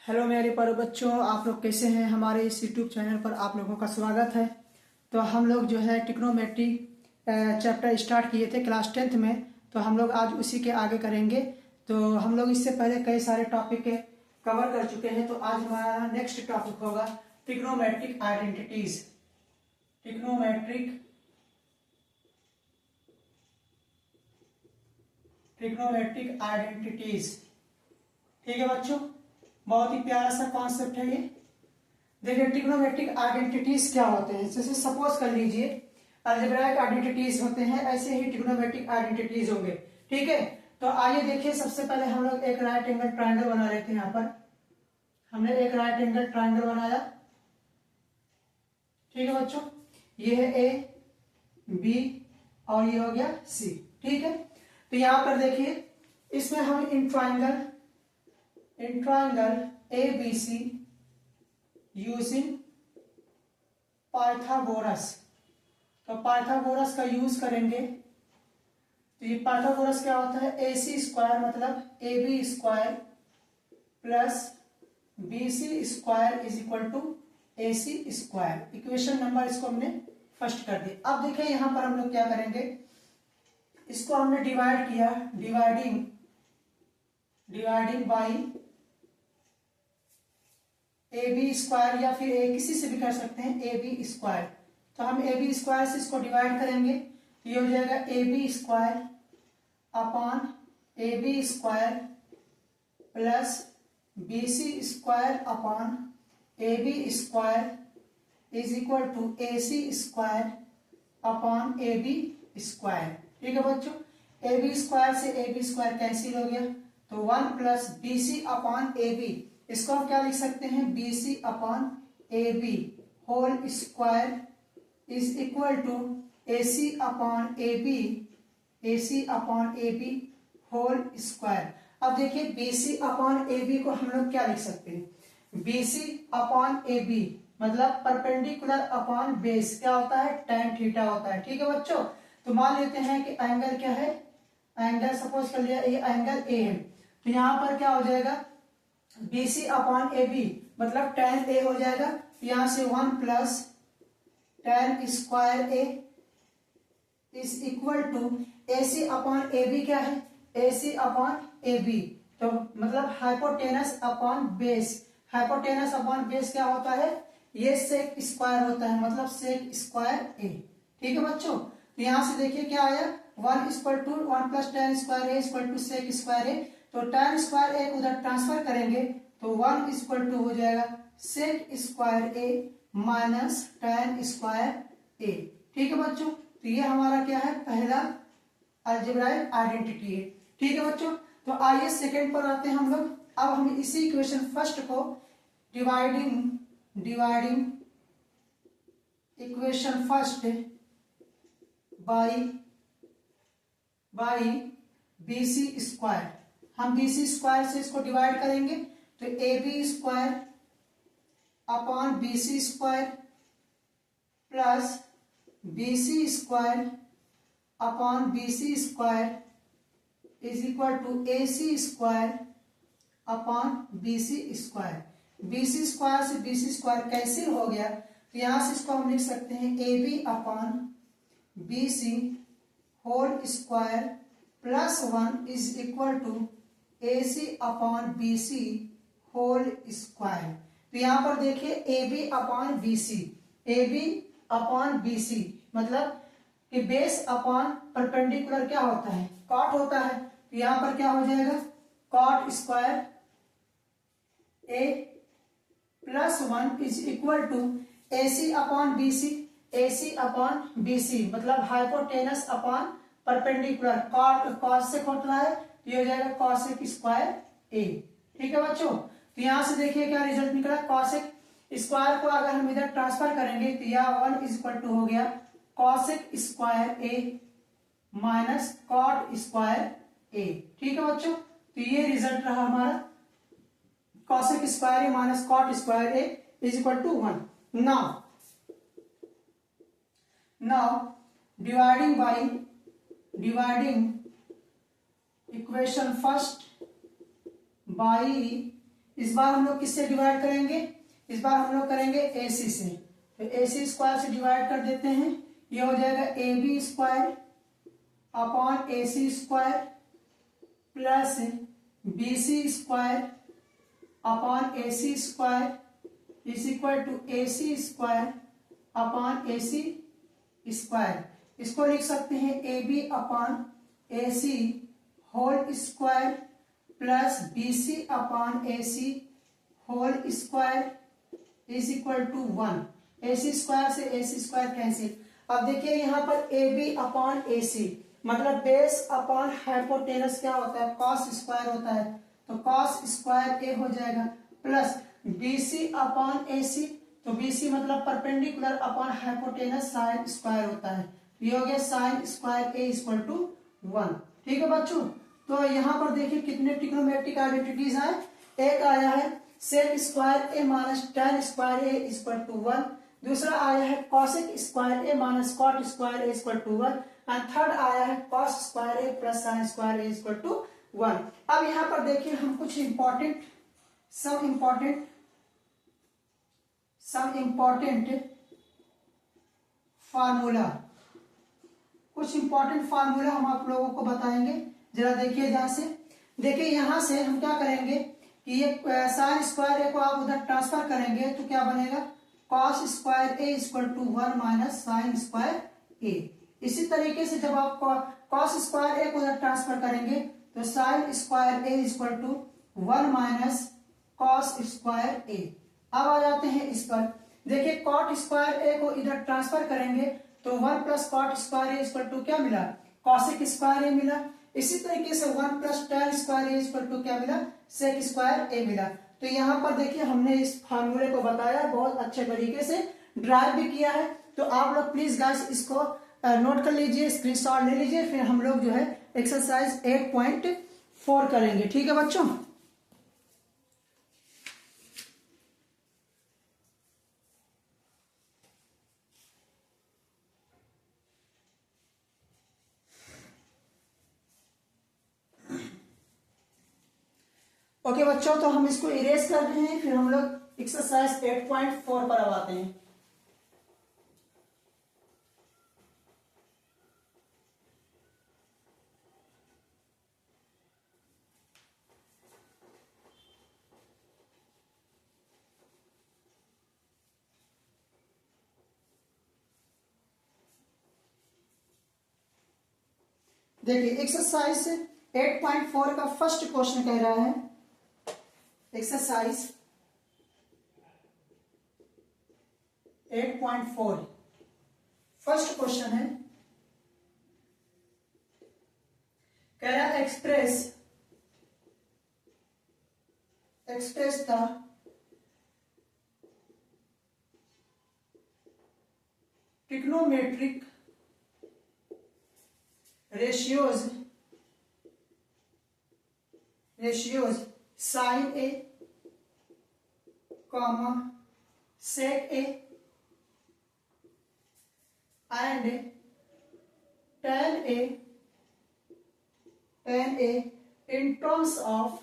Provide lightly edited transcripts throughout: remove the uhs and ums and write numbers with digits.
Hello मेरे प्यारे बच्चों, आप लोग कैसे हैं। हमारे इस यूट्यूब चैनल पर आप लोगों का स्वागत है। तो हम लोग जो है ट्रिग्नोमेट्री चैप्टर स्टार्ट किए थे क्लास 10th में, तो हम लोग आज उसी के आगे करेंगे। तो हम लोग इससे पहले कई सारे टॉपिक कवर कर चुके हैं, तो आज हमारा नेक्स्ट टॉपिक होगा ट्रिग्नोमेट्रिक आइडेंटिटीज। ट्रिग्नोमेट्रिक आइडेंटिटीज, ठीक है बच्चों। बहुत ही प्यारा सा कॉन्सेप्ट है ये। देखिए ट्रिग्नोमेट्रिक आइडेंटिटीज क्या होते हैं। जैसे सपोज कर लीजिए अलजेब्राइक आइडेंटिटीज होते हैं, ऐसे ही ट्रिग्नोमेट्रिक आइडेंटिटीज होंगे, ठीक है। तो आइए देखिए, सबसे पहले हम लोग एक राइट एंगल ट्राइंगल बना लेते हैं। यहाँ पर हमने एक राइट एंगल ट्राइंगल बनाया, ठीक है बच्चों। ये है ए, बी और ये हो गया सी, ठीक है। तो यहाँ पर देखिए, इसमें हम in triangle ABC using Pythagoras, तो पाइथागोरस का यूज करेंगे। तो ये पाइथागोरस क्या होता है, AC स्क्वायर मतलब AB square plus BC square is equal to AC square. Equation number इसको हमने फर्स्ट कर दी। अब देखिए यहां पर हम लोग क्या करेंगे, इसको हमने डिवाइड किया, डिवाइडिंग बाई AB स्क्वायर, या फिर किसी से भी कर सकते हैं AB स्क्वायर। तो हम AB स्क्वायर से इसको डिवाइड करेंगे, तो ये हो जाएगा AB square upon AB square plus BC square upon AB square is equal to AC square upon AB square, ठीक है बच्चों। AB स्क्वायर से AB स्क्वायर कैंसिल हो गया, तो 1 प्लस BC अपॉन AB, इसको हम क्या लिख सकते हैं, BC upon AB whole square is equal to AC upon AB whole square. अब देखिए BC अपॉन AB को हम लोग क्या लिख सकते हैं, BC अपॉन AB मतलब परपेंडिकुलर अपॉन बेस क्या होता है, tan थीटा होता है, ठीक है बच्चों। तो मान लेते हैं कि एंगल क्या है, एंगल सपोज कर लिया ये एंगल A है। तो यहां पर क्या हो जाएगा, BC अपॉन AB मतलब tan A हो जाएगा। यहां से 1 plus tan square A is equal to AC upon AB क्या है, AC अपॉन AB, तो मतलब hypotenuse upon base. Hypotenuse upon base क्या होता है, ये सेक स्क्वायर होता है, मतलब सेक स्क्वायर A, ठीक है बच्चों। तो यहां से देखिए क्या आया, 1 equal to 1 plus tan square A equal to sec square A। तो tan स्क्वायर A उधर ट्रांसफर करेंगे तो 1 इक्वल टू हो जाएगा sec square A minus tan square A, ठीक है बच्चों। तो ये हमारा क्या है, पहला अलजेब्राइक आइडेंटिटी है, ठीक है बच्चों। तो आइए सेकंड पर आते हैं हम लोग। अब हम इसी इक्वेशन फर्स्ट को dividing equation first by BC square, हम BC स्क्वायर से इसको डिवाइड करेंगे, तो AB square upon BC square plus BC square upon BC square is equal to AC square upon BC square. BC square से BC square cancel हो गया, तो यहां से इसको हम लिख सकते हैं AB upon BC whole square plus 1 is equal to AC upon BC whole square. तो यहां पर देखिए AB अपॉन BC मतलब कि बेस अपॉन परपेंडिकुलर क्या होता है, कॉट होता है। तो यहां पर क्या हो जाएगा, cot square A plus 1 is equal to AC upon BC मतलब हाइपोटेनस अपॉन परपेंडिकुलर, कॉट से कट रहा है, तो ये हो जाएगा कॉसेक स्क्वायर A, ठीक है बच्चों। तो यहां से देखिए क्या रिजल्ट निकला, कॉसेक स्क्वायर को अगर हम इधर ट्रांसफर करेंगे तो यह 1 इज इक्वल टू हो गया cosec square A minus cot square A, ठीक है बच्चों। तो ये रिजल्ट रहा हमारा, cosec square A minus cot square A is equal to 1। Now dividing equation first by इस बार हम लोग किससे डिवाइड करेंगे, इस बार हम लोग करेंगे AC से, तो AC स्क्वायर से डिवाइड कर देते हैं, ये हो जाएगा AB square upon AC square plus BC square upon AC square is equal to AC square upon AC square. इसको लिख सकते हैं AB upon AC whole square plus BC upon AC whole square is equal to 1। AC square से AC square cancel. अब देखिए यहाँ पर AB upon AC मतलब बेस अपॉन हाइपोटेनस क्या होता है, कॉस स्क्वायर होता है, तो कॉस स्क्वायर ए हो जाएगा प्लस BC अपॉन AC, तो BC मतलब perpendicular upon hypotenuse sine square होता है, ये हो गया sine square A equal to 1। ठीक है बच्चों, तो यहाँ पर देखिए कितने ट्रिग्नोमेट्रिक आइडेंटिटीज आए, एक आया है sec square A minus tan square A equal to 1, दूसरा आया है cosec square A minus cot square A equal to 1 and third आया है cos square A plus sine square A equal to 1। अब यहाँ पर देखिए हम कुछ सम इंपॉर्टेंट फार्मूला, कुछ इंपॉर्टेंट फार्मूला हम आप लोगों को बताएंगे। जरा देखिए ध्यान से, देखिए यहां से हम क्या करेंगे कि ये साइन स्क्वायर ए को आप उधर ट्रांसफर करेंगे तो क्या बनेगा, cos square A equal to 1 minus sine square A. इसी तरीके से जब आप कॉस स्क्वायर ए को उधर ट्रांसफर करेंगे तो sine square A equal to 1 minus cos square A. अब आ जाते हैं इस पर, देखिए कॉट स्क्वायर ए को इधर ट्रांसफर करेंगे तो 1 plus cot square A equal to क्या मिला, कॉसेक स्क्वायर ए मिला। इसी तरीके से 1 plus tan square A equal to क्या मिला, सेक स्क्वायर ए मिला। तो यहाँ पर देखिए हमने इस फार्मूले को बताया, बहुत अच्छे तरीके से ड्राइव भी किया है, तो आप लोग प्लीज गाइस इसको नोट कर लीजिए, स्क्रीनशॉट ले लीजिए, फिर हम लोग जो है एक्सरसाइज 8.4 करेंगे। ठीक है बच्चों, ओके बच्चों, तो हम इसको इरेज कर रहे हैं, फिर हम लोग एक्सरसाइज 8.4 पर अब आते हैं। देखिए एक्सरसाइज 8.4 का फर्स्ट क्वेश्चन कह रहा है, एक्सरसाइज 8.4 फर्स्ट क्वेश्चन है, कह रहा है express the trigonometric ratios sin A, sec A and tan A in terms of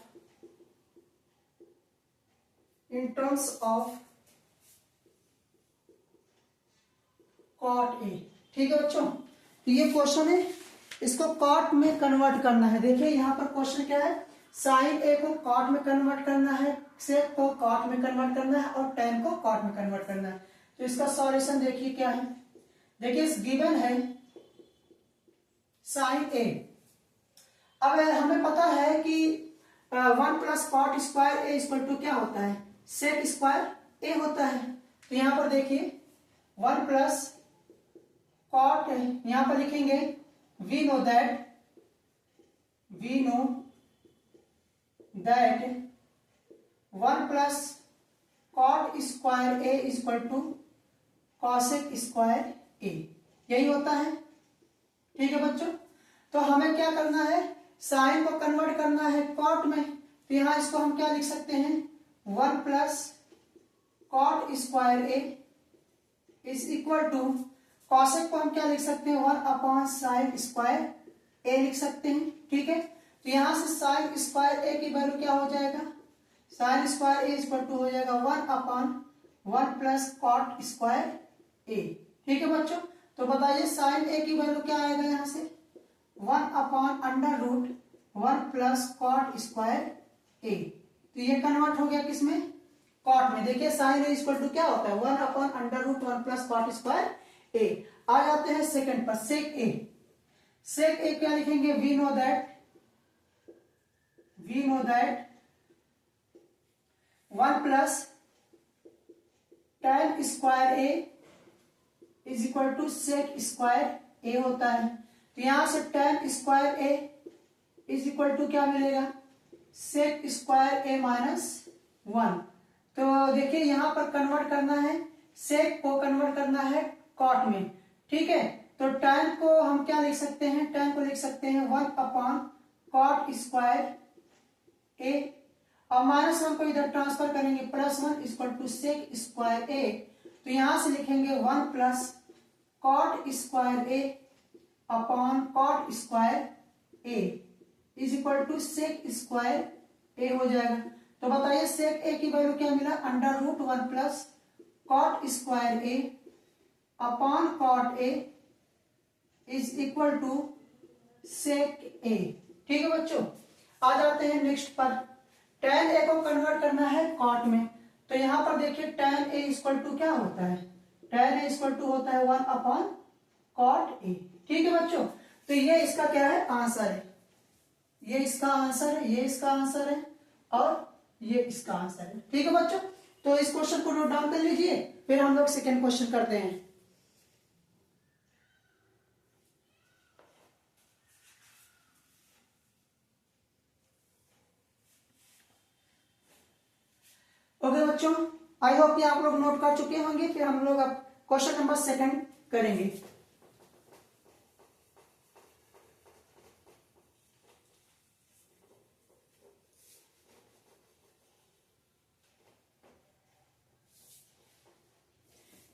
cot A। ठीक है बच्चों, तो ये क्वेश्चन है, इसको कॉट में कन्वर्ट करना है। देखिए यहाँ पर क्वेश्चन क्या है, साइन ए को कॉट में कन्वर्ट करना है, सेक को कॉट में कन्वर्ट करना है और टेन को कॉट में कन्वर्ट करना है। तो इसका सॉल्यूशन देखिए क्या है, देखिए गिवन है साइन ए। अब हमें पता है कि 1 plus cot square A equal to क्या होता है, सेक स्क्वायर ए होता है। तो यहाँ पर देखिए 1 प्लस कॉट, यहाँ पर लिखेंगे we know that 1 plus cot square a is equal to cosec square a, यही होता है। ठीक है बच्चों, तो हमें क्या करना है, साइन को कन्वर्ट करना है कॉट में, तो यहां इसको हम क्या लिख सकते हैं, 1 plus cot square A is equal to, cosec को हम क्या लिख सकते हैं, 1 अपॉन साइन स्क्वायर ए लिख सकते हैं। ठीक है, तो यहां से साइन स्क्वायर ए की वैल्यू क्या हो जाएगा, sine square A equal to हो जाएगा 1/1 प्लस कॉट स्क्वायर ए। ठीक है बच्चों, तो बताइए साइन ए की वैल्यू क्या आएगा यहाँ से 1/√1 प्लस कॉट स्क्वायर ए। तो ये कन्वर्ट हो गया किसमें, कॉट में। देखिए साइन ए इक्वल टू क्या होता है 1/√1 प्लस कॉट स्क्वायर ए। आ जाते हैं सेकंड पर, सेक ए। सेक ए क्या लिखेंगे, we know that 1 plus tan square A is equal to sec square A होता है। तो यहां से tan square A is equal to क्या मिलेगा, सेक स्क्वायर ए -1। तो देखिए यहां पर कन्वर्ट करना है, सेक को कन्वर्ट करना है कॉट में। ठीक है, तो tan को हम क्या लिख सकते हैं, tan को लिख सकते हैं 1/कॉट स्क्वायर ए, और -1 को इधर ट्रांसफर करेंगे, +1 equal to sec square A. तो यहां से लिखेंगे 1 plus cot square A upon cot square A is equal to sec square A हो जाएगा। तो बताइए सेक ए की वैल्यू क्या मिला, √1 plus cot square A upon cot A is equal to sec A. ठीक है बच्चों, आ जाते हैं नेक्स्ट पर। tan ए को कन्वर्ट करना है कॉट में। तो यहां पर देखिए tan ए इक्वल टू क्या होता है, tan ए इक्वल टू होता है 1/कॉट ए। ठीक है बच्चों, तो ये इसका क्या है, आंसर है। ये इसका आंसर है, ये इसका आंसर है, और ये इसका आंसर है। ठीक है बच्चों, तो इस क्वेश्चन को नोट डाउन कर लीजिए, फिर हम लोग सेकेंड क्वेश्चन करते हैं। ओके बच्चों, आई होप कि आप लोग नोट कर चुके होंगे। फिर हम लोग अब क्वेश्चन नंबर सेकंड करेंगे।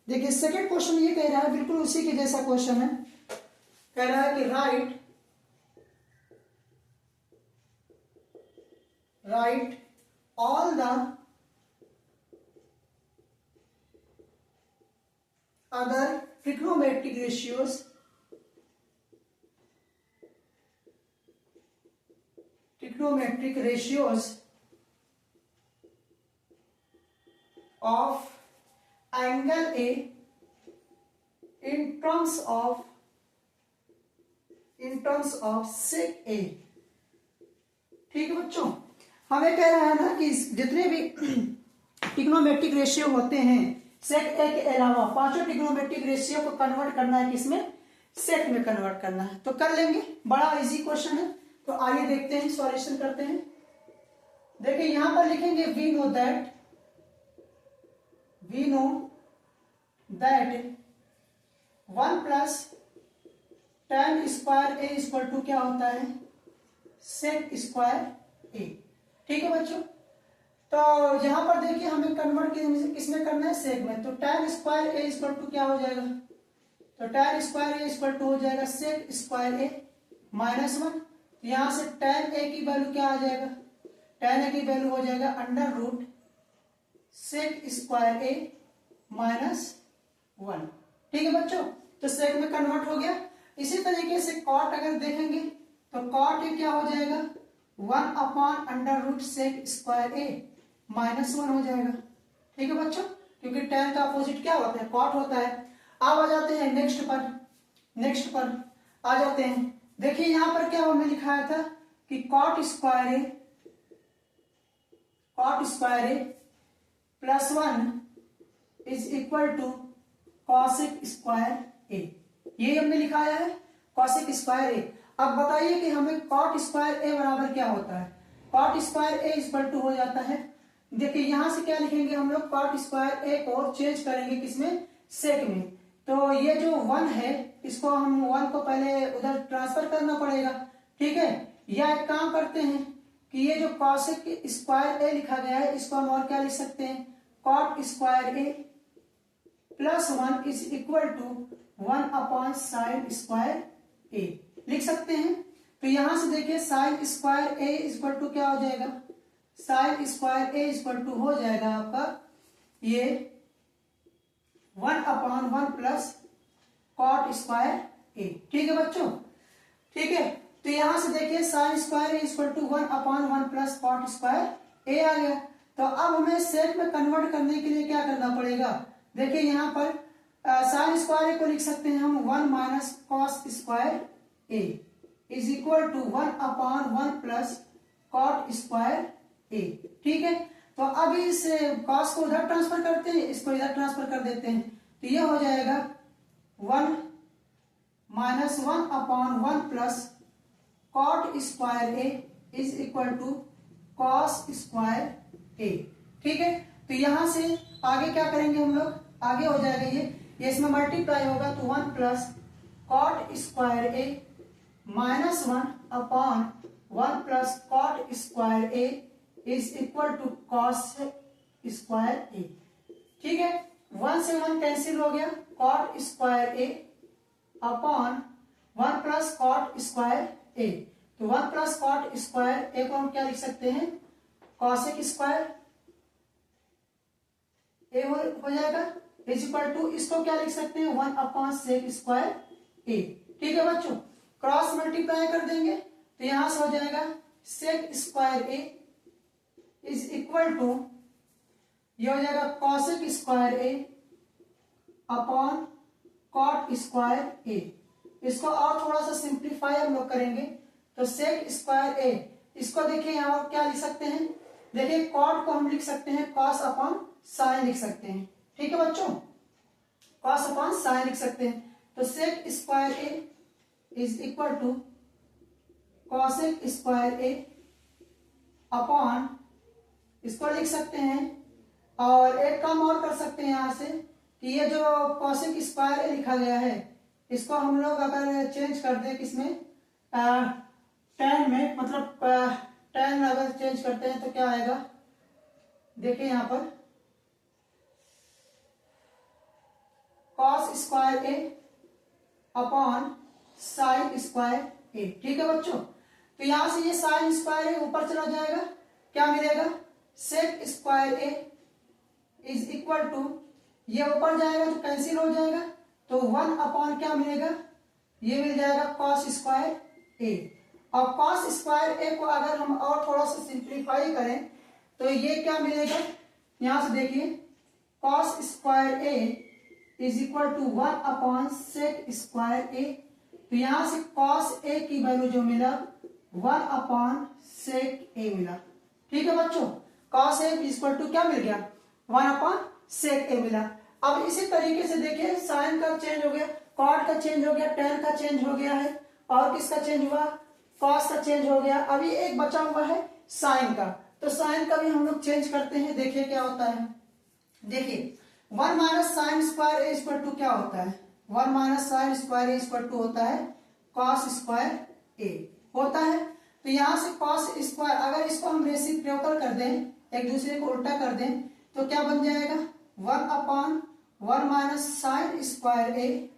देखिए सेकंड क्वेश्चन ये कह रहा है, बिल्कुल उसी के जैसा क्वेश्चन है। कह रहा है कि right all the other trigonometric ratios of angle A in terms of sec A। ठीक है बच्चों, हमें कह रहा है ना कि जितने भी ट्रिग्नोमेट्रिक रेशियो होते हैं सेक ए के अलावा, पांचों ट्रिग्नोमेट्रिक रेशियो को कन्वर्ट करना है किसमें, सेक में कन्वर्ट करना है। तो कर लेंगे, बड़ा इजी क्वेश्चन है। तो आइए देखते हैं, सॉल्यूशन करते हैं। देखिए यहां पर लिखेंगे we know that 1 plus tan square A equal to क्या होता है, सेक स्क्वायर ए। ठीक है बच्चों, तो यहां पर देखिए हमें कन्वर्ट किसमें करना है, सेक में। तो tan square A equal to क्या हो जाएगा, तो tan square A equal to हो जाएगा सेक स्क्वायर ए -1। यहां से tan ए की वैल्यू क्या आ जाएगा, tan ए की वैल्यू हो जाएगा √ सेक स्क्वायर ए -1। ठीक है बच्चों, तो सेक में कन्वर्ट हो गया। इसी तरीके से कॉट अगर देखेंगे तो कॉट ए क्या हो जाएगा 1/√, सेक स्क्वायर ए -1 हो जाएगा। ठीक है बच्चों, क्योंकि tan का अपोजिट क्या होता है, कॉट होता है। अब आ जाते हैं नेक्स्ट पर आ जाते हैं। देखिए यहां पर क्या हमने लिखाया था कि cot square A +1 is equal to cosec square A. ये हमने लिखाया है कॉसेक स्क्वायर ए। अब बताइए कि हमें कॉट स्क्वायर ए बराबर क्या होता है, cot square A equal to हो जाता है, देखिए यहां से क्या लिखेंगे हम लोग, कॉट स्क्वायर ए को चेंज करेंगे किसमें, सेक में। तो ये जो 1 है इसको हम 1 को पहले उधर ट्रांसफर करना पड़ेगा। ठीक है, या एक काम करते हैं कि ये जो कॉसेक स्क्वायर ए लिखा गया है इसको हम और क्या लिख सकते हैं, cot square A +1 is equal to 1/sin square A लिख सकते हैं। तो यहां से देखिए sine square A equal to क्या हो जाएगा, sine square A equal to हो जाएगा आपका ये 1/1 प्लस कॉट स्क्वायर ए। ठीक है बच्चों, ठीक है। तो यहां से देखिए sine square A equal to 1/1 plus cot square A आ गया। तो अब हमें सेक में कन्वर्ट करने के लिए क्या करना पड़ेगा, देखिए यहाँ पर साइन स्क्वायर ए को लिख सकते हैं हम 1 minus cos square A is equal to 1/1 plus cot square A. ठीक है, तो अब इस कॉस को उधर ट्रांसफर करते हैं, इसको इधर ट्रांसफर कर देते हैं, तो ये हो जाएगा 1 minus 1/1 plus cot square A is equal to cos square A. ठीक है, तो यहां से आगे क्या करेंगे हम लोग, आगे हो जाएगा ये इसमें मल्टीप्लाई होगा तो 1 plus cot square A minus 1/1 plus cot square A is equal to cos square A. ठीक है, 1 से 1 कैंसिल हो गया, cot square A upon 1 plus cot square A. तो 1 प्लस कॉट स्क्वायर ए को हम क्या लिख सकते हैं, कॉसेक स्क्वायर ए हो जाएगा इज इक्वल टू, इसको क्या लिख सकते हैं 1/सेक स्क्वायर ए। ठीक है बच्चों, क्रॉस मल्टीप्लाई कर देंगे तो यहां से हो जाएगा sec square A is equal to, ये हो जाएगा cosec square A upon cot square A. इसको और थोड़ा सा सिंप्लीफाई हम लोग करेंगे तो सेक स्क्वायर ए, इसको देखिए यहाँ पर क्या लिख सकते हैं, देखिए कॉट को हम लिख सकते हैं कॉस अपॉन साइन लिख सकते हैं। ठीक है बच्चों, कॉस अपॉन साइन लिख सकते हैं, तो sec square A is equal to cosec square A upon, इसको लिख सकते हैं, और एक काम और कर सकते हैं यहां से कि ये जो कॉसेक स्क्वायर ए लिखा गया है इसको हम लोग अगर चेंज कर दें किसमें, tan में, मतलब tan अगर चेंज करते हैं तो क्या आएगा, देखिए यहां पर cos square A upon sine square A. ठीक है बच्चों, तो यहां से ये साइन स्क्वायर ए ऊपर चला जाएगा, क्या मिलेगा sec square A is equal to, ये ऊपर जाएगा तो कैंसिल हो जाएगा, तो 1 अपॉन क्या मिलेगा, ये मिल जाएगा कॉस स्क्वायर ए। और कॉस स्क्वायर ए को अगर हम और थोड़ा सा सिंप्लीफाई करें तो ये क्या मिलेगा, यहां से देखिए cos square A is equal to 1 upon sec square A. तो यहां से कॉस ए की वैल्यू जो मिला 1 अपॉन सेक ए मिला। ठीक है बच्चों, कॉस ए इक्वल टू क्या मिल गया 1 अपॉन सेक ए मिला। अब इसी तरीके से देखिए साइन का चेंज हो गया, कॉट का चेंज हो गया, टेन का चेंज हो गया है, और किसका चेंज हुआ, कॉस का चेंज हो गया। अभी एक बचा हुआ है साइन का, तो साइन का भी हम लोग चेंज करते हैं, देखिए क्या होता है। देखिए 1 minus sine square A equal to क्या होता है, 1 minus sine square A equal to होता है कॉस स्क्वायर ए होता है। तो यहां से कॉस स्क्वायर, अगर इसको हम रेसिप्रोकल कर दें, एक दूसरे को उल्टा कर दें, तो क्या बन जाएगा 1 upon 1 minus sine square A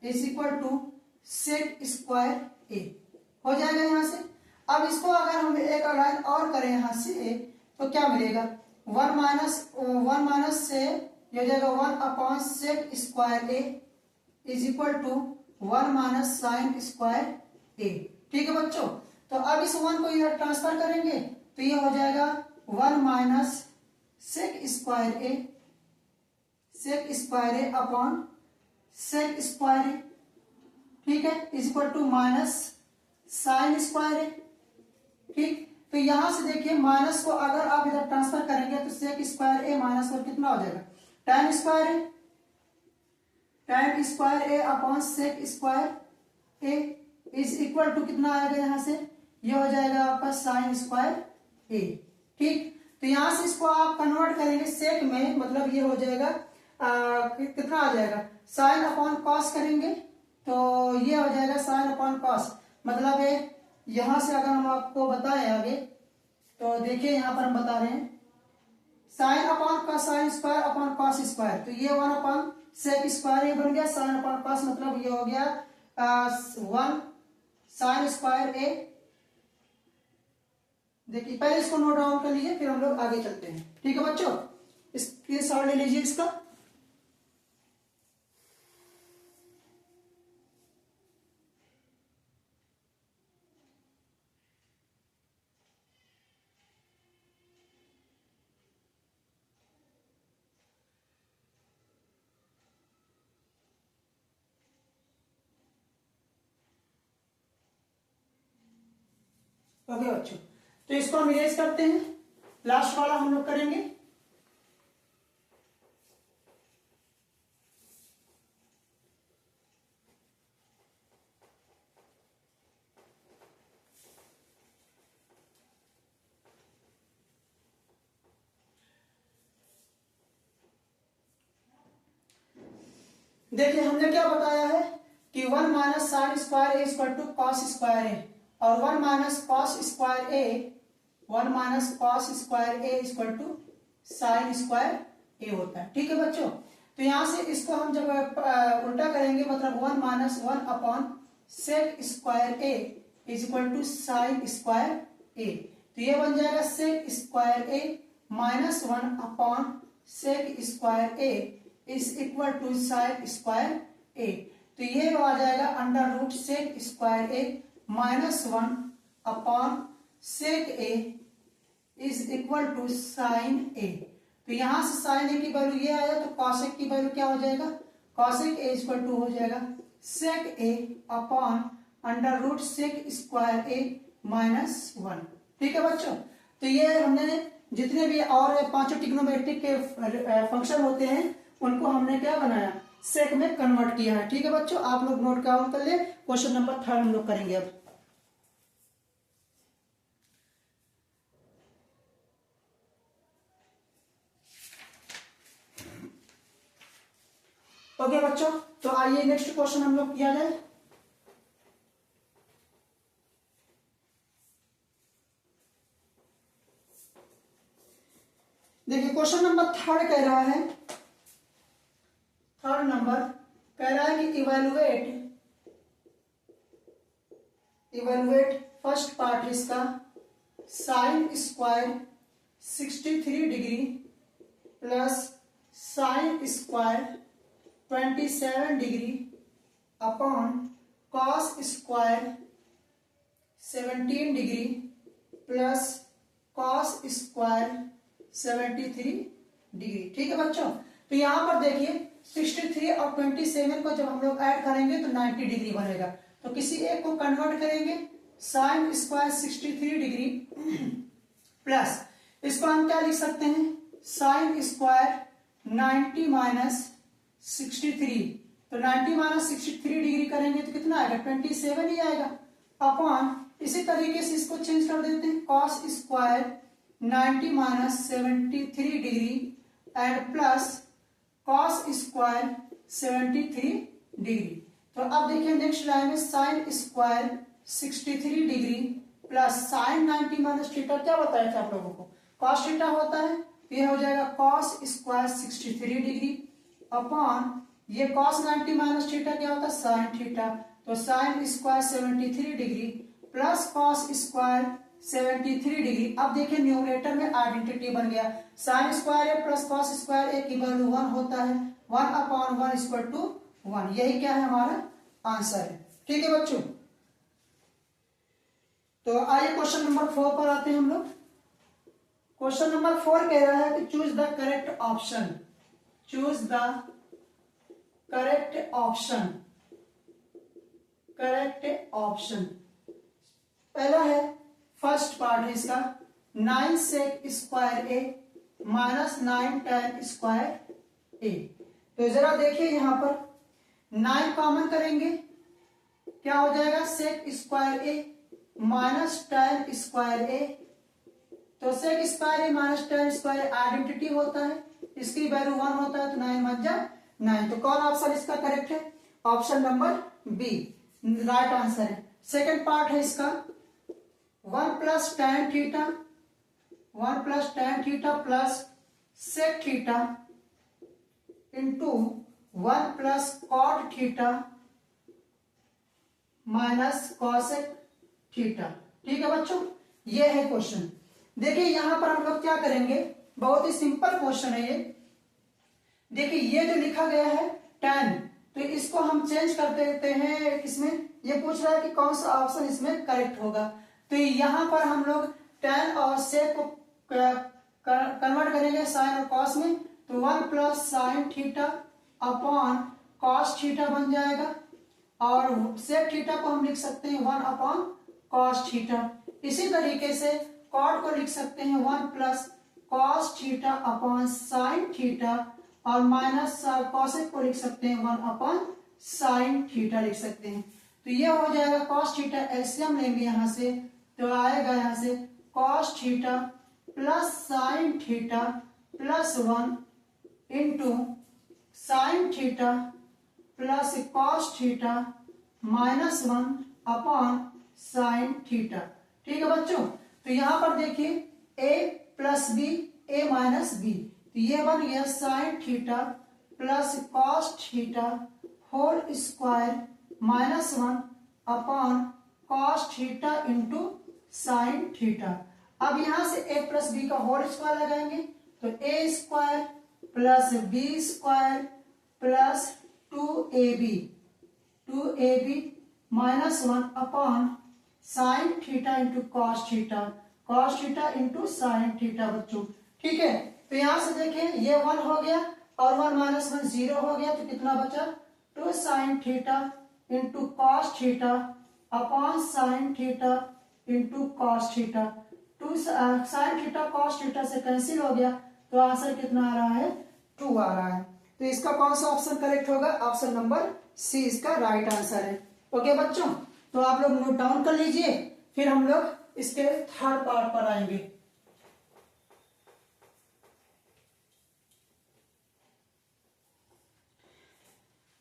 is equal to sec square A हो जाएगा यहां से। अब इसको अगर हम एक लाइन और करें यहां से तो क्या मिलेगा 1 माइनस से ये हो जाएगा 1 upon sec square A is equal to 1 minus sine square A. ठीक है बच्चों, तो अब इस 1 को इधर ट्रांसफर करेंगे तो ये हो जाएगा 1 minus sec square A upon sec square A. ठीक है, is equal to minus sine square A. ठीक, तो यहां से देखिए माइनस को अगर आप इधर ट्रांसफर करेंगे तो सेक स्क्वायर ए माइनस और कितना हो जाएगा tan square A upon sec square A is equal to कितना आएगा, यहां से ये हो जाएगा आपका साइन स्क्वायर ए। ठीक, तो यहां से इसको आप कन्वर्ट करेंगे सेक में, मतलब ये हो जाएगा कितना आ जाएगा साइन अपॉन कॉस करेंगे तो ये हो जाएगा साइन अपॉन कॉस। मतलब है यहां से अगर हम आपको बताएं आगे तो देखिए यहां पर हम बता रहे हैं sine upon sine square upon cos square, तो ये 1 अपॉन सेक स्क्वायर ये बन गया, साइन अपॉन कॉस मतलब ये हो गया 1 साइन स्क्वायर ए देखिए पहले इसको नोट डाउन कर लीजिए, फिर हम लोग आगे चलते हैं। ठीक है बच्चों, इसके सॉल्व ले लीजिए इसका। ओके बच्चों, तो इसको हम इरेज करते हैं, लास्ट वाला हम लोग करेंगे। देखिए हमने क्या बताया है कि 1 minus sine square A equal to cos square A, और 1 minus cos square A, 1 minus cos square A equal to sine square A होता है। ठीक है बच्चों, तो यहां से इसको हम जब उल्टा करेंगे, मतलब 1 minus 1 upon sec square A is equal to sine square A, तो ये बन जाएगा sec square A minus 1 upon sec square A is equal to sine square A, तो ये आ जाएगा under root sec square A minus 1 upon sec A is equal to sine A, तो यहां से साइन ए की वैल्यू ये आया, तो कॉसेक की वैल्यू क्या हो जाएगा, कॉसेक ए इक्वल टू हो जाएगा sec A upon under root sec square A minus 1। ठीक है बच्चों, तो ये हमने जितने भी और पांचों ट्रिग्नोमेट्रिक के फंक्शन होते हैं उनको हमने क्या बनाया, सेक में कन्वर्ट किया है। ठीक है बच्चों, आप लोग नोट डाउन कर ले, क्वेश्चन नंबर 3 हम लोग करेंगे अब। ओके बच्चों, तो आइए नेक्स्ट क्वेश्चन हम लोग किया जाए। देखिए क्वेश्चन नंबर 3 कह रहा है, 3rd नंबर कह रहा है कि इवेलुएट फर्स्ट पार्ट इसका sine square 63 degree plus sine square 27 degree upon cos square 17 degree plus cos square 73 degree. ठीक है बच्चों, तो यहां पर देखिए 63 और 27 को जब हम लोग ऐड करेंगे तो 90 डिग्री बनेगा, तो किसी एक को कन्वर्ट करेंगे, साइन स्क्वायर 63 डिग्री प्लस इसको हम क्या लिख सकते हैं, साइन स्क्वायर 90 माइनस 63, तो 90 माइनस 63 डिग्री करेंगे तो कितना आएगा, 27 ही आएगा, अपॉन इसी तरीके से इसको चेंज कर देते हैं, cos square 90 minus 73 degree and plus cos square 73 degree. तो अब देखिए नेक्स्ट लाइन में sine square 63 degree plus sign 90 minus theta क्या बताया था आप लोगों को, कॉस थीटा होता है, ये हो जाएगा कॉस स्क्वायर 63 डिग्री अपॉन ये कॉस 90 माइनस थीटा क्या होता है, साइन थीटा, तो sine square 73 degree plus cos square 73 degree. अब देखिए न्यूमरेटर में आइडेंटिटी बन गया, sine square A plus cos square A की वैल्यू 1 होता है, 1 अपॉन 1 इक्वल टू 1, यही क्या है हमारा आंसर है। ठीक है बच्चों, तो आइए क्वेश्चन नंबर 4 पर आते हैं हम लोग। क्वेश्चन नंबर 4 कह रहा है कि choose the correct option, choose the correct option, correct option. पहला है फर्स्ट पार्ट है इसका 9 सेक square A minus 9 tan square A, तो जरा देखिए यहां पर 9 कॉमन करेंगे, क्या हो जाएगा, sec square A minus tan square A, तो sec square A minus tan square identity होता है, इसकी वैल्यू 1 होता है, तो 9 बन जाए 9, तो कौन ऑप्शन इसका करेक्ट है, option number B right answer है। सेकंड पार्ट है इसका 1 plus tan theta, 1 plus tan theta plus sec theta into 1 plus cot theta minus cosec theta. ठीक है बच्चों, ये है क्वेश्चन। देखिए यहां पर हम लोग क्या करेंगे, बहुत ही सिंपल क्वेश्चन है ये। देखिए ये जो लिखा गया है 10, तो इसको हम चेंज कर देते हैं किसमें, ये पूछ रहा है कि कौन सा ऑप्शन इसमें करेक्ट होगा। तो यहां पर हम लोग 10 और सेक को कन्वर्ट करेंगे साइन और कॉस में, तो 1 plus sine theta upon cos theta बन जाएगा, और सेक थीटा को हम लिख सकते हैं 1 अपॉन कॉस थीटा। इसी तरीके से कॉट को लिख सकते हैं 1 plus cos theta upon sine theta, और माइनस कॉसेक को लिख सकते हैं 1 अपॉन साइन थीटा लिख सकते हैं। तो ये हो जाएगा कॉस थीटा, एलसीएम लेंगे यहां से, तो आएगा यहां से cos theta plus sine theta plus 1 into sine theta plus cos theta minus 1 upon sine theta. ठीक है बच्चों, तो यहां पर देखिए a plus B, a minus B, तो ये बन गया sine theta plus cos theta whole square minus 1 upon cos theta into sine theta. अब यहां से a प्लस बी का होल स्क्वायर लगाएंगे, तो a square plus B square plus 2ab minus 1 upon sine theta into cos theta into sine theta बच्चों। ठीक है, तो यहां से देखें ये 1 हो गया और 1 माइनस 1 0 हो गया, तो कितना बचा 2 sine theta into cos theta upon sine theta into cos theta. 2 sine theta cos theta से कैंसिल हो गया, तो आंसर कितना आ रहा है 2 आ रहा है। तो इसका कौन सा ऑप्शन करेक्ट होगा, ऑप्शन नंबर सी इसका राइट आंसर है। ओके बच्चों, तो आप लोग नोट डाउन कर लीजिए, फिर हम लोग इसके थर्ड पार्ट पर आएंगे।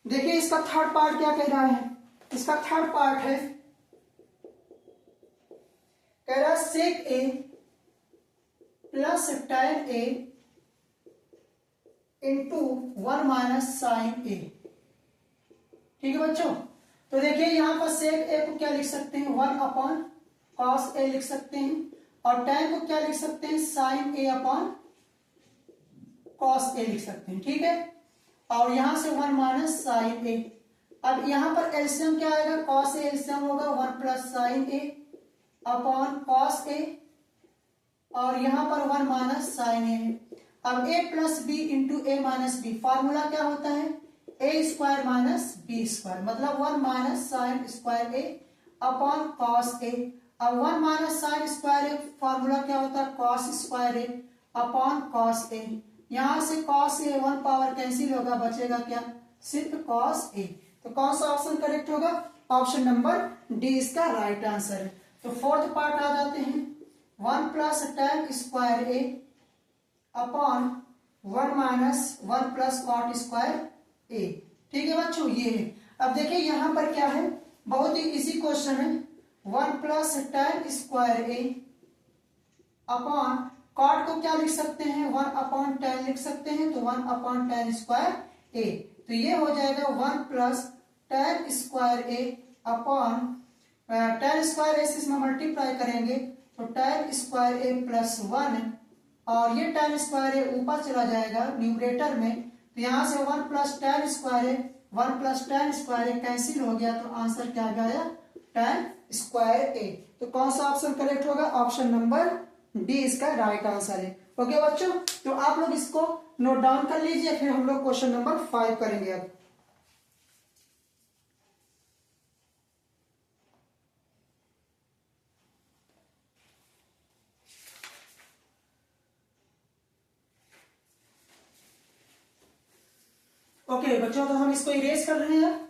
देखिए इसका थर्ड पार्ट क्या कह रहा है, इसका थर्ड पार्ट है, कह रहा है सेक ए plus tan A into 1 minus sign A. ठीक है बच्चों, तो देखिए यहां पर सेक ए को क्या लिख सकते हैं 1 अपॉन कॉस ए लिख सकते हैं, और tan को क्या लिख सकते हैं साइन ए अपॉन कॉस ए लिख सकते हैं। ठीक है, और यहां से 1 माइनस साइन ए। अब यहां पर एलसीएम क्या आएगा, कॉस ए एलसीएम होगा 1 plus sine A upon cos ए, और यहां पर 1 माइनस साइन ए है। अब a plus B into A minus B, formula क्या होता है A square minus B square, मतलब 1 minus sine square A upon cos A. अब 1 minus sine square A formula क्या होता है cos square A upon cos A. यहां से कॉस ए 1 पावर कैंसिल होगा, बचेगा क्या सिर्फ कॉस ए। तो कौन सा ऑप्शन करेक्ट होगा, ऑप्शन नंबर डी इसका राइट आंसर है। तो फोर्थ पार्ट आ जाते हैं, 1 plus tan square A upon 1 minus 1 plus cot square A. ठीक है बच्चों, ये है। अब देखिए यहां पर क्या है, बहुत ही इजी क्वेश्चन है, 1 plus tan square A upon cot को क्या लिख सकते हैं 1 अपॉन tan लिख सकते हैं, तो 1 अपॉन tan स्क्वायर ए। तो ये हो जाएगा 1 plus tan square A upon tan square ए से इसमें मल्टीप्लाई करेंगे, तो tan स्क्वायर ए प्लस 1, और ये tan स्क्वायर ए ऊपर चला जाएगा न्यूमरेटर में, तो यहां से 1 plus tan square A 1 plus tan square A cancel हो गया, तो आंसर क्या गया tan स्क्वायर ए। तो कौन सा ऑप्शन करेक्ट होगा, ऑप्शन नंबर डी इसका राइट आंसर है। ओके बच्चों, तो आप लोग इसको नोट डाउन कर लीजिए, फिर हम लोग क्वेश्चन नंबर 5 करेंगे। अब ओके बच्चों, तो हम इसको इरेज कर रहे हैं।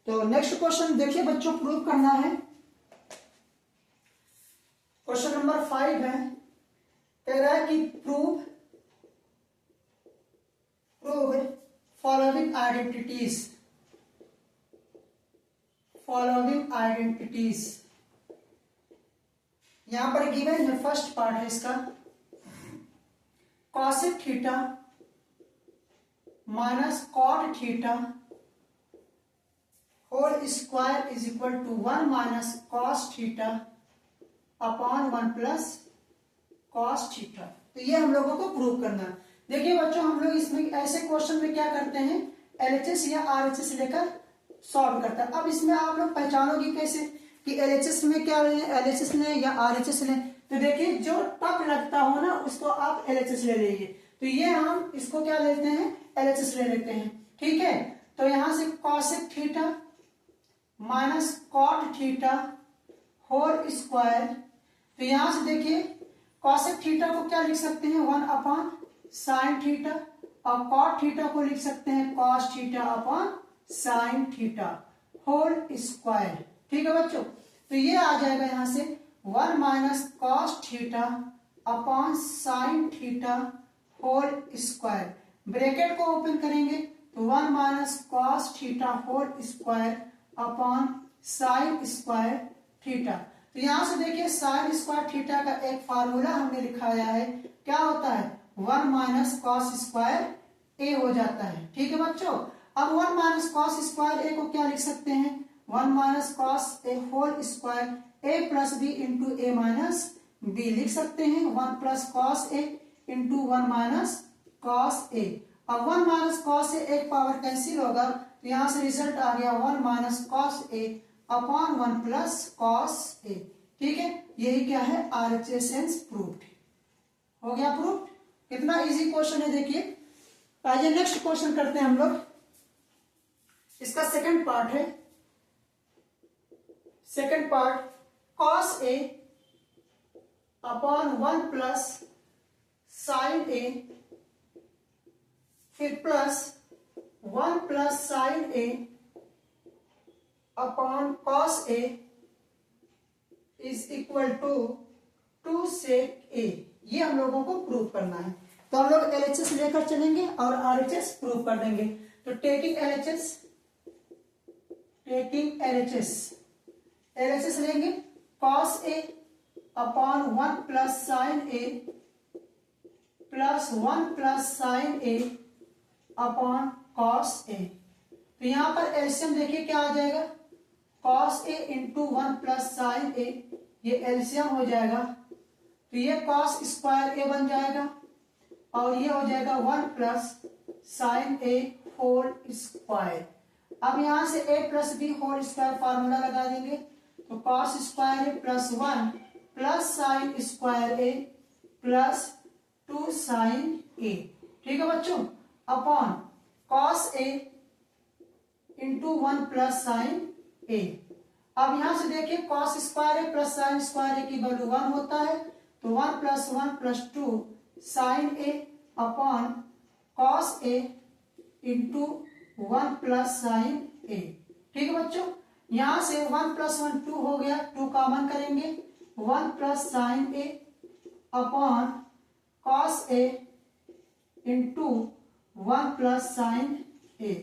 तो नेक्स्ट क्वेश्चन देखिए बच्चों, प्रूव करना है। क्वेश्चन नंबर 5 है, कह रहा है कि प्रूव फॉलोइंग आइडेंटिटीज। यहां पर गिवन है फर्स्ट पार्ट है इसका cosec theta minus cot theta whole square is equal to 1 minus cos theta upon 1 plus cos theta. तो ये हम लोगों को प्रूव करना है। देखिए बच्चों, हम लोग इसमें ऐसे क्वेश्चन में क्या करते हैं, एलएचएस या आरएचएस लेकर सॉल्व करते हैं। अब इसमें आप लोग पहचानोगे कैसे कि एलएचएस में क्या लें, एलएचएस लें या आरएचएस लें। तो देखिए जो टफ लगता हो ना उसको आप एलएचएस ले लीजिए। तो ये हम इसको क्या लेते हैं, एलएचएस ले लेते हैं। ठीक है, तो यहां से cosec theta minus cot theta whole square. तो यहां से देखिए कॉसेक थीटा को क्या लिख सकते हैं 1 अपॉन साइन थीटा और कॉट थीटा को लिख सकते हैं cos theta upon sine theta whole square. ठीक है बच्चों, तो ये आ जाएगा यहां से 1 minus cos theta upon sine theta whole square. Bracket को ओपन करेंगे तो 1 minus cos theta whole square upon sine square theta. तो यहां से देखिए साइन स्क्वायर थीटा का एक फार्मूला हमने लिखाया है, क्या होता है 1 माइनस कॉस स्क्वायर ए हो जाता है। ठीक है बच्चों, अब 1 माइनस कॉस स्क्वायर ए को क्या लिख सकते हैं 1 minus cos A whole square A plus B into A minus B लिख सकते हैं। 1 plus cos A into 1 minus cos A. अब 1 माइनस कॉस ए एक पावर कैंसिल होगा, तो यहां से रिजल्ट आ गया 1 minus cos A upon 1 plus cos A. ठीक है, यही क्या है आरएचएस सेंस प्रूव्ड हो गया। प्रूव्ड, कितना इजी क्वेश्चन है देखिए। आइए नेक्स्ट क्वेश्चन करते हैं हम लोग। इसका सेकंड पार्ट है, second part cos A upon 1 plus sine A फिर plus 1 plus sine A upon cos A is equal to 2 sec A. ये हम लोगों को प्रूव करना है। तो हम लोग एलएचएस लेकर चलेंगे और आरएचएस प्रूव कर देंगे। तो टेकिंग एलएचएस लेंगे cos A upon 1 plus sine A plus 1 plus sine A upon cos ए। तो यहां पर एलसीएम देखिए क्या आ जाएगा cos A into 1 plus sine ए, ये एलसीएम हो जाएगा। तो ये कॉस स्क्वायर ए बन जाएगा और ये हो जाएगा 1 plus sine A whole square. अब यहां से a plus B whole square formula लगा देंगे, तो cos square A plus 1 plus sine square A plus 2 sine A. ठीक है बच्चों, upon cos A into 1 plus sine A. अब यहां से देखिए cos square A plus sine square A की वैल्यू 1 होता है, तो 1 plus 1 plus 2 sine A upon cos A into 1 plus sine A. ठीक है बच्चों, यहां से 1 प्लस 1 2 हो गया, 2 कॉमन करेंगे 1 plus sine A upon cos A into 1 plus sine ए।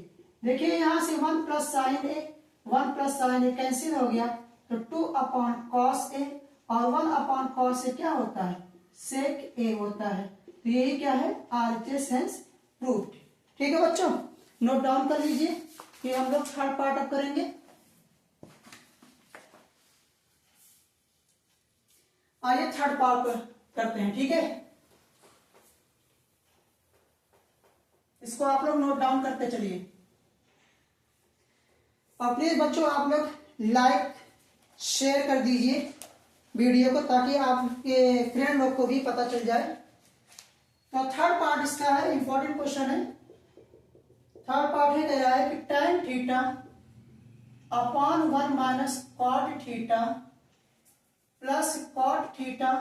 देखिए यहां से 1 प्लस साइन ए 1 प्लस साइन ए कैंसिल हो गया, तो 2 अपॉन कॉस ए और 1 अपॉन कॉस ए क्या होता है सेक ए होता है। तो यही क्या है आरएचएस सेंस प्रूव्ड। ठीक है बच्चों, नोट डाउन कर लीजिए कि हम लोग थर्ड पार्ट अब करेंगे। आइए थर्ड पार्ट करते हैं। ठीक है, इसको आप लोग नोट डाउन करते चलिए। और प्लीज बच्चों आप लोग लाइक शेयर कर दीजिए वीडियो को, ताकि आपके फ्रेंड लोग को भी पता चल जाए। तो थर्ड पार्ट इसका है, इंपॉर्टेंट क्वेश्चन है। थर्ड पार्ट है, कह रहा है कि tan theta upon 1 minus cot theta plus cot theta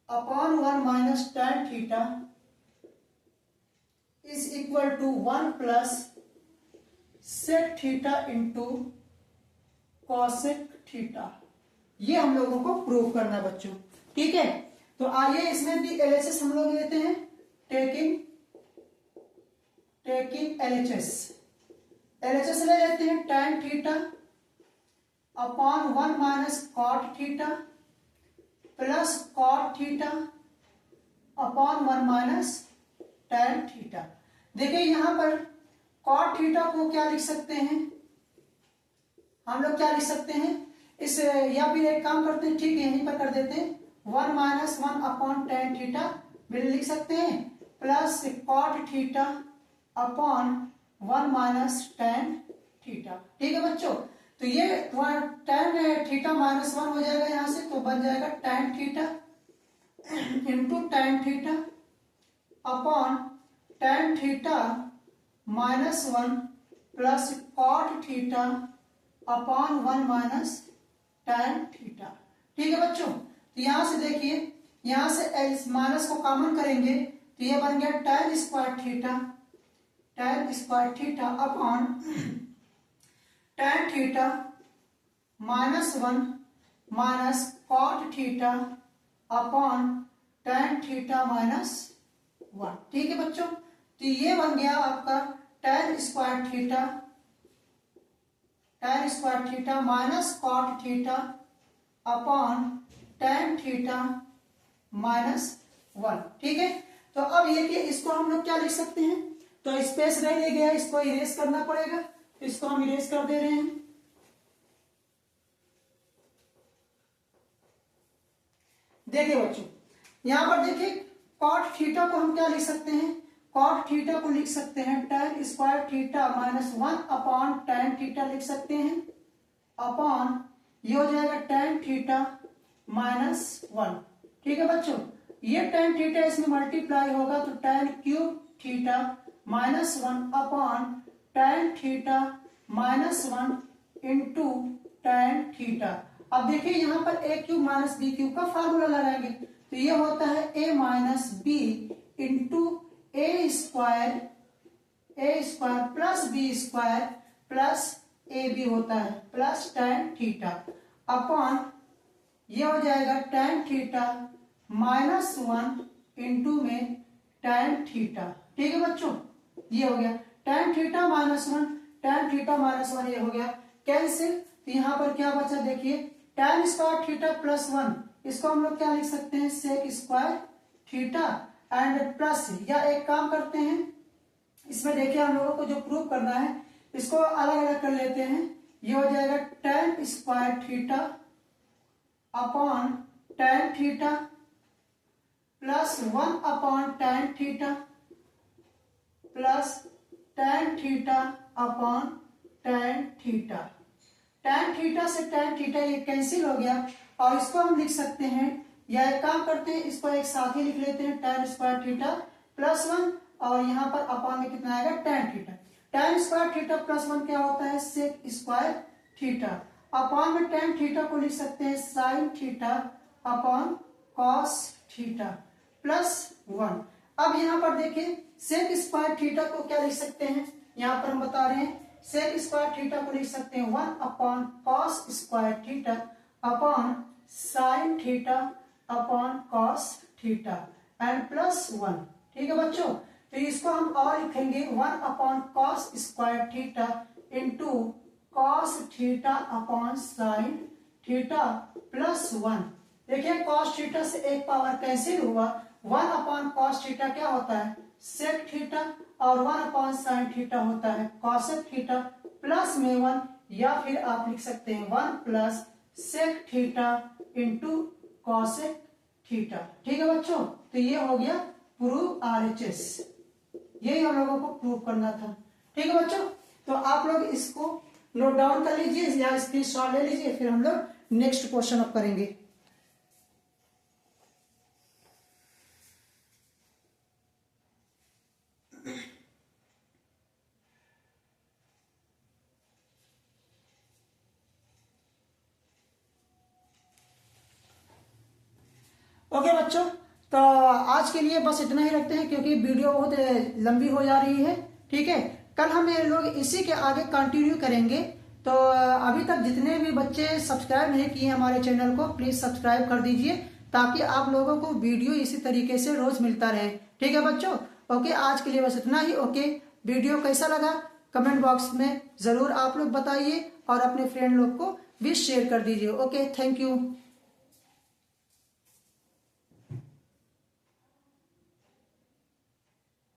upon 1 minus tan theta is equal to 1 plus sec theta into cosec theta. ये हम लोगों को प्रूव करना है बच्चों। ठीक है, तो आइए इसमें भी एलएचएस हम लोग लेते हैं। टेकिंग एलएचएस ले लेते हैं tan theta upon 1 minus cot theta plus cot theta upon 1 minus tan theta. देखिए यहां पर कॉट थीटा को क्या लिख सकते हैं हम लोग, क्या लिख सकते हैं इस, या फिर एक काम करते हैं, ठीक है यहीं पर कर देते हैं, 1 माइनस 1 अपॉन tan थीटा लिख सकते हैं plus cot theta upon 1 minus tan theta. ठीक है बच्चों, तो ये tan थीटा माइनस 1 हो जाएगा यहां से, तो बन जाएगा tan theta into tan theta upon tan theta minus 1 plus cot theta upon 1 minus tan theta. ठीक है बच्चों, तो यहां से देखिए, यहां से इस माइनस को कॉमन करेंगे तो ये बन गया tan square theta upon tan theta minus 1 minus cot theta upon tan theta minus 1। ठीक है बच्चों, तो ये बन गया आपका tan square theta minus cot theta upon tan theta minus 1। ठीक है, तो अब ये कि इसको हम लोग क्या लिख सकते हैं, तो स्पेस रह गया, इसको इरेज करना पड़ेगा, इसको हम इरेज कर दे रहे हैं। देखिए बच्चों, यहां पर देखिए कॉट थीटा को हम क्या लिख सकते हैं, कॉट थीटा को लिख सकते हैं tan square theta minus 1 upon tan theta लिख सकते हैं अपॉन ये हो जाएगा tan थीटा माइनस 1। ठीक है बच्चों, ये tan थीटा इसमें मल्टीप्लाई होगा तो tan cube theta minus 1 upon tan theta minus 1 into tan theta. अब देखिए यहां पर a cube minus B cube का फार्मूला लगाएंगे तो ये होता है a minus B into A square plus B square plus A B होता है प्लस tan थीटा अपॉन ये हो जाएगा tan थीटा माइनस 1 इंटू में tan थीटा। ठीक है बच्चों, ये हो गया tan theta minus 1, tan theta minus 1 ये हो गया कैंसिल, तो यहां पर क्या बचा देखिए tan स्क्वायर थीटा प्लस 1, इसको हम लोग क्या लिख सकते हैं sec square theta and plus, या एक काम करते हैं इसमें देखिए हम लोगों को जो प्रूव करना है इसको अलग अलग कर लेते हैं, ये हो जाएगा tan square theta upon tan theta plus 1 upon tan theta plus tan theta upon tan theta. tan theta से tan थीटा ये कैंसिल हो गया और इसको हम लिख सकते हैं, या एक काम करते हैं इसको एक साथ ही लिख लेते हैं tan स्क्वायर थीटा प्लस 1 और यहाँ पर अपॉन में कितना आएगा tan theta. tan square theta plus 1 क्या होता है सेक स्क्वायर थीटा अपॉन में tan थीटा को लिख सकते हैं sine theta upon cos theta plus 1। अब यहाँ पर देखिए सेक स्क्वायर थीटा को क्या लिख सकते हैं, यहाँ पर हम बता रहे हैं सेक स्क्वायर थीटा को लिख सकते हैं 1 upon cos square theta upon sine theta upon cos theta and plus 1। ठीक है बच्चों, तो इसको हम और लिखेंगे 1 upon cos square theta into cos theta upon sine theta plus 1। देखिए कॉस थीटा से एक पावर कैंसिल हुआ, 1 अपॉन कॉस थीटा क्या होता है सेक थीटा और 1 अपॉन साइन थीटा होता है कॉसेक थीटा प्लस में 1, या फिर आप लिख सकते हैं 1 plus sec theta into cosec theta. ठीक है बच्चों, तो ये हो गया प्रूव RHS, यही हम लोगों को प्रूव करना था। ठीक है बच्चों, तो आप लोग इसको नोट डाउन कर लीजिए या स्क्रीनशॉट ले लीजिए, फिर हम लोग नेक्स्ट क्वेश्चन अप करेंगे। ओके बच्चों, तो आज के लिए बस इतना ही रखते हैं क्योंकि वीडियो बहुत लंबी हो जा रही है। ठीक है, कल हम लोग इसी के आगे कंटिन्यू करेंगे। तो अभी तक जितने भी बच्चे सब्सक्राइब नहीं किए हमारे चैनल को प्लीज सब्सक्राइब कर दीजिए ताकि आप लोगों को वीडियो इसी तरीके से रोज मिलता रहे। ठीक है बच्चों, ओके आज के लिए बस इतना ही। ओके, वीडियो कैसा लगा कमेंट बॉक्स में जरूर आप लोग बताइए और अपने फ्रेंड लोग को भी शेयर कर दीजिए। Okay, thank you.